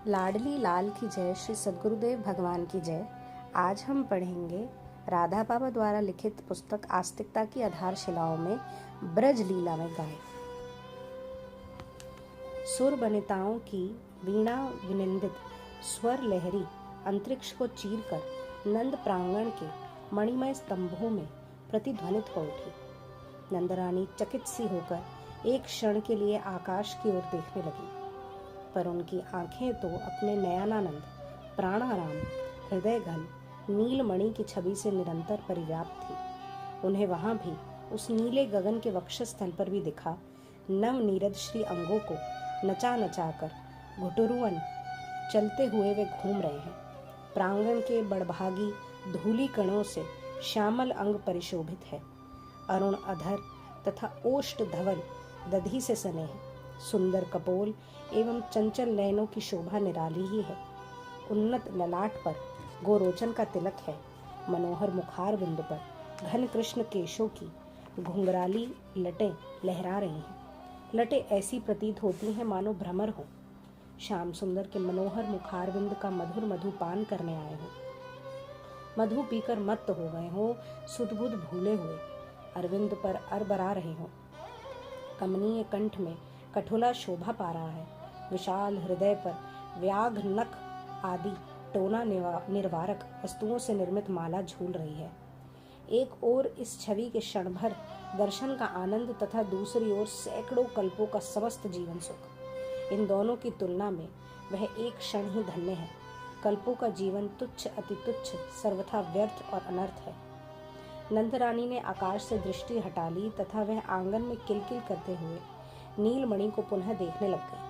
लाडली लाल की जय, श्री सद्गुरुदेव भगवान की जय। आज हम पढ़ेंगे राधा बाबा द्वारा लिखित पुस्तक आस्तिकता की आधारशिलाओं में ब्रज लीला में गाए। सुर बनिताओं की वीणा विनिंदित स्वर लहरी अंतरिक्ष को चीरकर नंद प्रांगण के मणिमय स्तंभों में प्रतिध्वनित हो उठी। नंदरानी चकित सी होकर एक क्षण के लिए आकाश की ओर देखने लगी, पर उनकी आंखें तो अपने नयनानंद, प्राणाराम, हृदय घन नीलमणि की छवि से निरंतर परिव्याप्त थी। उन्हें वहां भी उस नीले गगन के वक्षस्थल पर भी दिखा नव नीरद श्री अंगों को नचा नचा कर घुटुरुअन चलते हुए वे घूम रहे हैं। प्रांगण के बड़भागी धूली कणों से श्यामल अंग परिशोभित है। अरुण अधर तथा ओष्ठ धवल दधी से सने हैं। सुंदर कपोल एवं चंचल नयनों की शोभा निराली ही है। उन्नत ललाट पर गोरोचन का तिलक है। मनोहर मुखार बिंदु पर घन कृष्ण केशों की घुंघराली लटें लहरा रही हैं। लटें ऐसी प्रतीत होती हैं मानो भ्रमर हो। श्याम सुंदर के मनोहर मुखार बिंद का मधुर मधुपान करने आए हो, मधु पीकर मत्त हो गए हो, सुध-बुध भूले हुए अरविंद पर अरबरा रहे हो। कमनीय कंठ में कठोला शोभा पा रहा है। विशाल हृदय पर व्याघ्र नख आदि टोना निर्वारक वस्तुओं से निर्मित माला झूल रही है। एक ओर इस छवि के क्षण भर दर्शन का आनंद तथा दूसरी ओर सैकड़ों कल्पों का समस्त जीवन सुख। इन दोनों की तुलना में वह एक क्षण ही धन्य है। कल्पों का जीवन तुच्छ, अति तुच्छ, सर्वथा व्यर्थ और अनर्थ है। नंदरानी ने आकाश से दृष्टि हटा ली तथा वह आंगन में किलकिल करते हुए नीलमणि को पुनः देखने लग गई।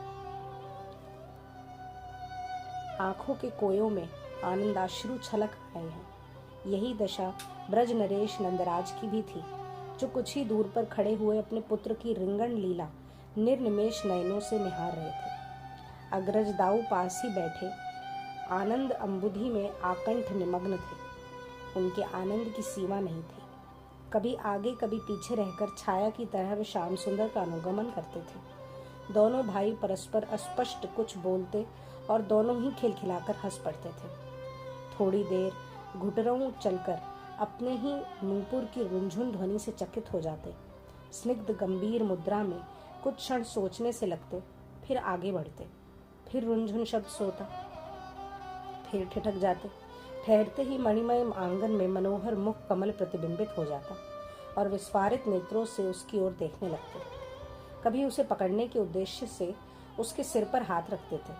आंखों के कोयों में आनंदाश्रु छलक आए हैं। यही दशा ब्रज नरेश नंदराज की भी थी, जो कुछ ही दूर पर खड़े हुए अपने पुत्र की रिंगण लीला निर्निमेष नयनों से निहार रहे थे। अग्रज दाऊ पास ही बैठे आनंद अम्बुधि में आकंठ निमग्न थे। उनके आनंद की सीमा नहीं थी। कभी आगे कभी पीछे रहकर छाया की तरह वे श्याम सुंदर का अनुगमन करते थे। दोनों भाई परस्पर अस्पष्ट कुछ बोलते और दोनों ही खिलखिलाकर हंस पड़ते थे। थोड़ी देर घुटरों चलकर अपने ही नूपुर की रुंझुन ध्वनि से चकित हो जाते। स्निग्ध गंभीर मुद्रा में कुछ क्षण सोचने से लगते, फिर आगे बढ़ते। फिर रुंझुन शब्द सोता, फिर ठिठक जाते। ठहरते ही मणिमय आंगन में मनोहर मुख कमल प्रतिबिंबित हो जाता और विस्फारित नेत्रों से उसकी ओर देखने लगते। कभी उसे पकड़ने के उद्देश्य से उसके सिर पर हाथ रखते थे।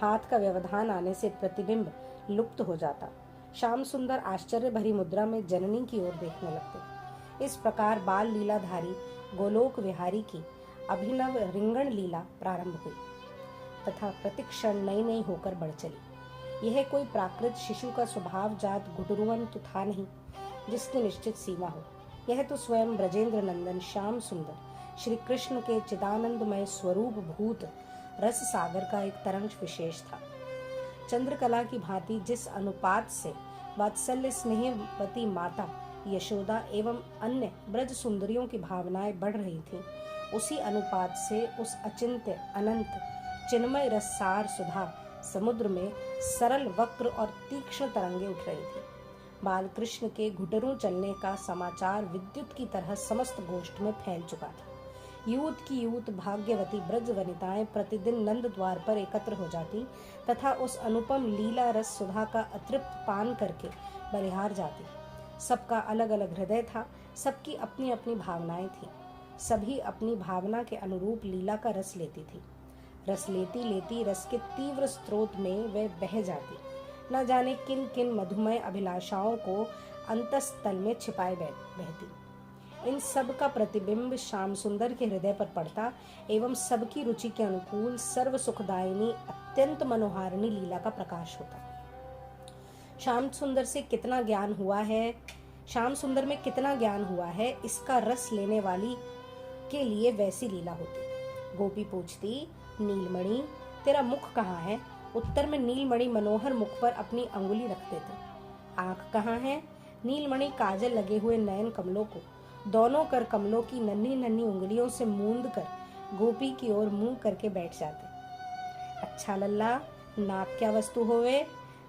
हाथ का व्यवधान आने से प्रतिबिंब लुप्त हो जाता। श्याम सुंदर आश्चर्य भरी मुद्रा में जननी की ओर देखने लगते। इस प्रकार बाल लीलाधारी गोलोक विहारी की अभिनव रिंगण लीला प्रारंभ हुई तथा प्रतिक्षण नई नई होकर बढ़ चली। यह कोई प्राकृत शिशु का स्वभाव जात घुटुरुअन तो था नहीं, जिसकी निश्चित सीमा हो। यह तो स्वयं ब्रजेंद्र नंदन श्याम सुंदर श्री कृष्ण के चिदानंदमय स्वरूप भूत रस सागर का एक तरंग विशेष था। चंद्रकला की भांति जिस अनुपात से वात्सल्य स्नेहवती माता यशोदा एवं अन्य ब्रज सुंदरियों की भावनाएं बढ़ रही थीं, उसी अनुपात से उस अचिंत्य अनंत चिन्मय रससार सुधा समुद्र में सरल वक्र और तीक्ष्ण तरंगे उठ रही थी। बालकृष्ण के घुटरों चलने का समाचार विद्युत की तरह समस्त गोष्ठ में फैल चुका था। यूथ की यूथ भाग्यवती ब्रज वनिताएं प्रतिदिन नंद द्वार पर एकत्र हो जाती तथा उस अनुपम लीला रस सुधा का अतृप्त पान करके बलिहार जाती। सबका अलग अलग हृदय था, सबकी अपनी अपनी भावनाएं थी। सभी अपनी भावना के अनुरूप लीला का रस लेती थी। रस लेती लेती रस के तीव्र स्रोत में वह बह जाती। न जाने किन किन मधुमय अभिलाषाओं को अंतस्तल में छिपाए बहती। इन सब का प्रतिबिंब श्याम सुंदर के हृदय पर पड़ता एवं सबकी रुचि के अनुकूल सर्व सुखदायिनी अत्यंत मनोहारिणी लीला का प्रकाश होता। श्याम सुंदर से कितना ज्ञान हुआ है, श्याम सुंदर में कितना ज्ञान हुआ है, इसका रस लेने वाली के लिए वैसी लीला होती। गोपी पूछती, नीलमणि तेरा मुख कहाँ है? उत्तर में नीलमणि मनोहर मुख पर अपनी अंगुली रखते थे। आंख कहाँ है? नीलमणि काजल लगे हुए नयन कमलों को दोनों कर कमलों की नन्ही नन्ही उंगलियों से मूंद कर गोपी की ओर मुंह करके बैठ जाते। अच्छा लल्ला, नाक क्या वस्तु होवे?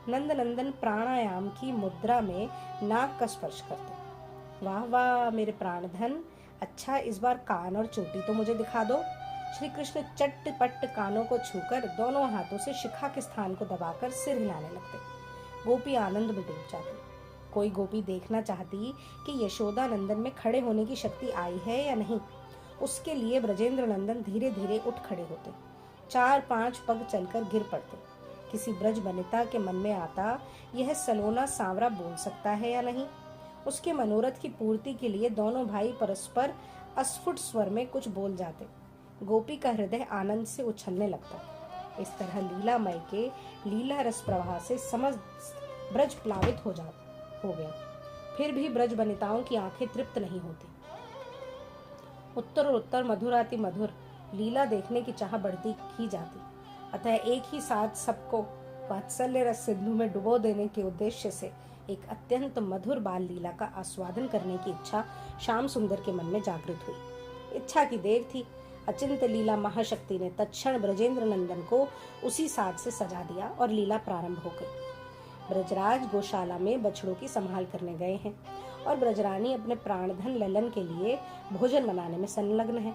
नंद नंदन प्राणायाम की मुद्रा में नाक का स्पर्श करते। वाह वाह मेरे प्राणधन, अच्छा इस बार कान और चोटी तो मुझे दिखा दो। श्री कृष्ण चट्ट कानों को छूकर दोनों हाथों से शिखा के स्थान को दबाकर सिर हिलाने लगते। गोपी आनंद में डूब जाती। कोई गोपी देखना चाहती कि यशोदा नंदन में खड़े होने की शक्ति आई है या नहीं। उसके लिए ब्रजेंद्र नंदन धीरे धीरे उठ खड़े होते, 4-5 पग चलकर गिर पड़ते। किसी ब्रज वनिता के मन में आता, यह सलोना सांवरा बोल सकता है या नहीं। उसके मनोरथ की पूर्ति के लिए दोनों भाई परस्पर अस्फुट स्वर में कुछ बोल जाते। गोपी का हृदय आनंद से उछलने लगता। इस तरह लीलामय के लीला रस प्रवाह से समस्त ब्रज प्लावित हो गया। फिर भी ब्रज वनिताओं की आंखें तृप्त नहीं होती। उत्तर और उत्तर मधुराति मधुर लीला देखने की चाह बढ़ती ही जाती। अतः एक ही साथ सबको वात्सल्य रस सिंधु में डुबो देने के उद्देश्य से एक अत्यंत मधुर बाल लीला का आस्वादन करने की इच्छा श्याम सुंदर के मन में जागृत हुई। इच्छा की देर थी। अचिंत लीला महाशक्ति ने तत्क्षण ब्रजेंद्र नंदन को उसी साज से सजा दिया और लीला प्रारंभ हो गई। ब्रजराज गौशाला में बछड़ों की संभाल करने गए हैं और ब्रजरानी अपने प्राणधन ललन के लिए भोजन बनाने में संलग्न है।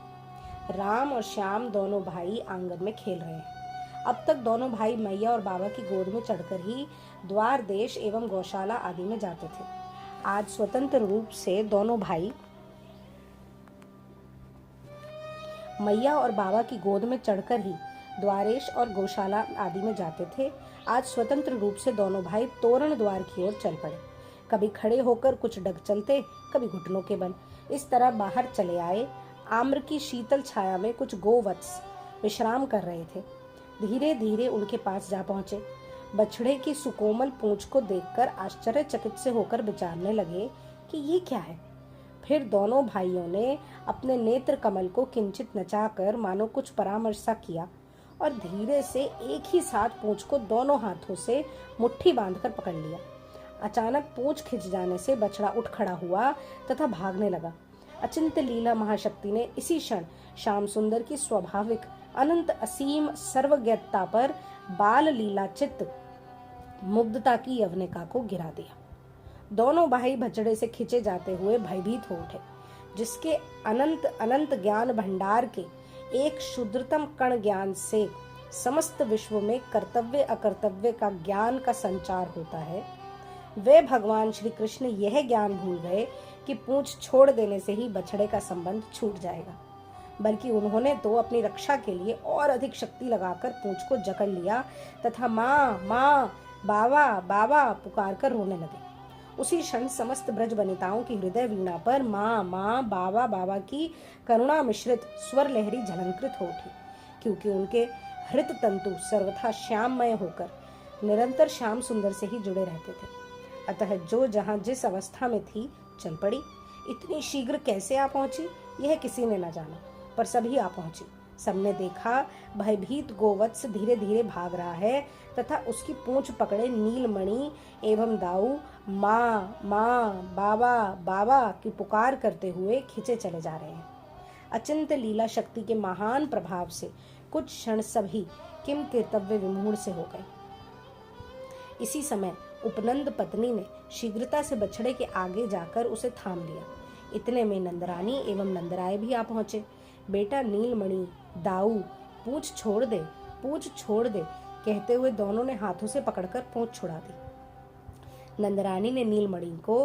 राम और श्याम दोनों भाई आंगन में खेल रहे हैं। अब तक दोनों भाई मैया और बाबा की गोद में चढ़कर ही द्वार देश एवं गौशाला आदि में जाते थे। आज स्वतंत्र रूप से दोनों भाई मैया और बाबा की गोद में चढ़कर ही द्वारेश और गौशाला आदि में जाते थे। आज स्वतंत्र रूप से दोनों भाई तोरण द्वार की ओर चल पड़े। कभी खड़े होकर कुछ डग चलते, कभी घुटनों के बल। इस तरह बाहर चले आए। आम्र की शीतल छाया में कुछ गोवत्स विश्राम कर रहे थे। धीरे धीरे उनके पास जा पहुंचे। बछड़े की सुकोमल पूंछ को देखकर आश्चर्यचकित से होकर विचारने लगे कि ये क्या है। फिर दोनों भाइयों ने अपने नेत्र कमल को किंचित नचाकर मानो कुछ परामर्श सा किया और धीरे से एक ही साथ पूंछ को दोनों हाथों से मुट्ठी बांधकर पकड़ लिया। अचानक पूंछ खिंच जाने से बछड़ा उठ खड़ा हुआ तथा भागने लगा। अचिंत्य लीला महाशक्ति ने इसी क्षण श्याम सुंदर की स्वाभाविक अनंत असीम सर्वज्ञता पर बाल लीला चित्त मुग्धता की यवनिका को गिरा दिया। दोनों भाई बछड़े से खिंचे जाते हुए भयभीत हो उठे। जिसके अनंत अनंत ज्ञान भंडार के एक क्षुद्रतम कण ज्ञान से समस्त विश्व में कर्तव्य अकर्तव्य का ज्ञान का संचार होता है, वे भगवान श्री कृष्ण यह ज्ञान भूल गए कि पूंछ छोड़ देने से ही बछड़े का संबंध छूट जाएगा, बल्कि उन्होंने तो अपनी रक्षा के लिए और अधिक शक्ति लगाकर पूंछ को जकड़ लिया तथा माँ माँ बाबा बाबा पुकार कर रोने लगे। उसी क्षण समस्त ब्रज वनिताओं की हृदय वीणा पर माँ माँ बाबा बाबा की करुणा मिश्रित स्वर लहरी झलंकृत हो उठी, क्योंकि उनके हृत तंतु सर्वथा श्याममय होकर निरंतर श्याम सुंदर से ही जुड़े रहते थे। अतः जो जहाँ जिस अवस्था में थी चल पड़ी। इतनी शीघ्र कैसे आ पहुंची यह किसी ने न जाना, पर सभी आ पहुंची। सबने देखा भयभीत गोवत्स धीरे धीरे भाग रहा है तथा उसकी पूंछ पकड़े नीलमणि एवं दाऊ माँ माँ बाबा बाबा की पुकार करते हुए खींचे चले जा रहे हैं। अचिंत लीला शक्ति के महान प्रभाव से कुछ क्षण सभी किम कर्तव्य विमूढ़ से हो गए। इसी समय उपनंद पत्नी ने शीघ्रता से बछड़े के आगे जाकर उसे थाम लिया। इतने में नंदरानी एवं नंदराय भी आ पहुंचे। बेटा नीलमणि दाऊ पूंछ छोड़ दे कहते हुए दोनों ने हाथों से पकड़कर पूंछ छुड़ा दी। नंदरानी ने नीलमणि को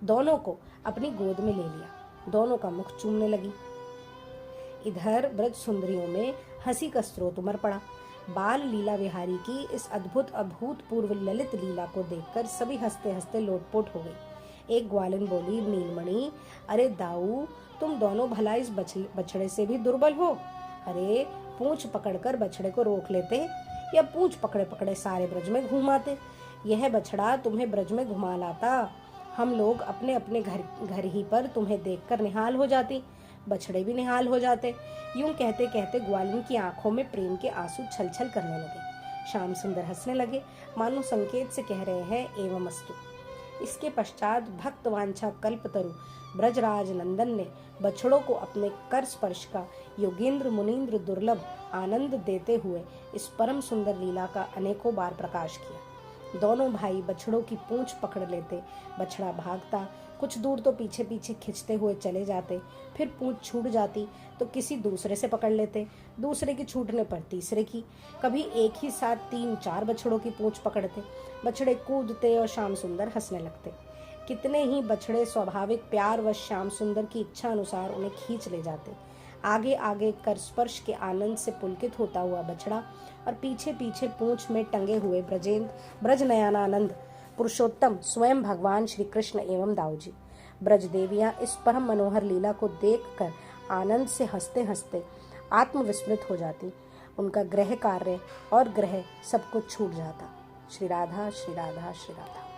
दोनों को अपनी गोद में ले लिया। दोनों का मुख चूमने लगी। इधर ब्रज सुंदरियों में हंसी का स्रोत उमड़ पड़ा। बाल लीला विहारी की इस अद्भुत अभूतपूर्व ललित लीला को देखकर सभी हंसते हंसते लोटपोट हो गई। एक ग्वालिन बोली, नीलमणि, अरे दाऊ, तुम दोनों भला इस बछड़े से भी दुर्बल हो। अरे पूंछ पकड़कर बछड़े को रोक लेते या पूंछ पकड़े पकड़े सारे ब्रज में घुमाते। यह बछड़ा तुम्हें ब्रज में घुमा लाता, हम लोग अपने अपने घर ही पर तुम्हें देखकर निहाल हो जाती, बछड़े भी निहाल हो जाते। यूं कहते कहते ग्वालिन की आंखों में प्रेम के आंसू छल छल करने लगे। श्याम सुंदर हंसने लगे, मानो संकेत से कह रहे हैं एवं अस्तु। इसके पश्चात भक्त वांछा कल्पतरु ब्रजराज नंदन ने बछड़ों को अपने कर स्पर्श का योगेंद्र मुनीन्द्र दुर्लभ आनंद देते हुए इस परम सुंदर लीला का अनेकों बार प्रकाश किया। दोनों भाई बछड़ों की पूंछ पकड़ लेते, बछड़ा भागता, कुछ दूर तो पीछे पीछे खिंचते हुए चले जाते, फिर पूंछ छूट जाती तो किसी दूसरे से पकड़ लेते, दूसरे की छूटने पर तीसरे की, कभी एक ही साथ 3-4 बछड़ों की पूंछ पकड़ते। बछड़े कूदते और श्याम सुंदर हंसने लगते। कितने ही बछड़े स्वाभाविक प्यार व श्याम सुंदर की इच्छा अनुसार उन्हें खींच ले जाते। आगे आगे कर स्पर्श के आनंद से पुलकित होता हुआ बछड़ा और पीछे पीछे पूंछ में टंगे हुए ब्रज नयनानंद पुरुषोत्तम स्वयं भगवान श्री कृष्ण एवं दाऊजी। ब्रज देवियां इस परम मनोहर लीला को देखकर आनंद से हंसते हंसते आत्मविस्मृत हो जाती। उनका गृह कार्य और ग्रह सब कुछ छूट जाता। श्री राधा श्री राधा श्री राधा।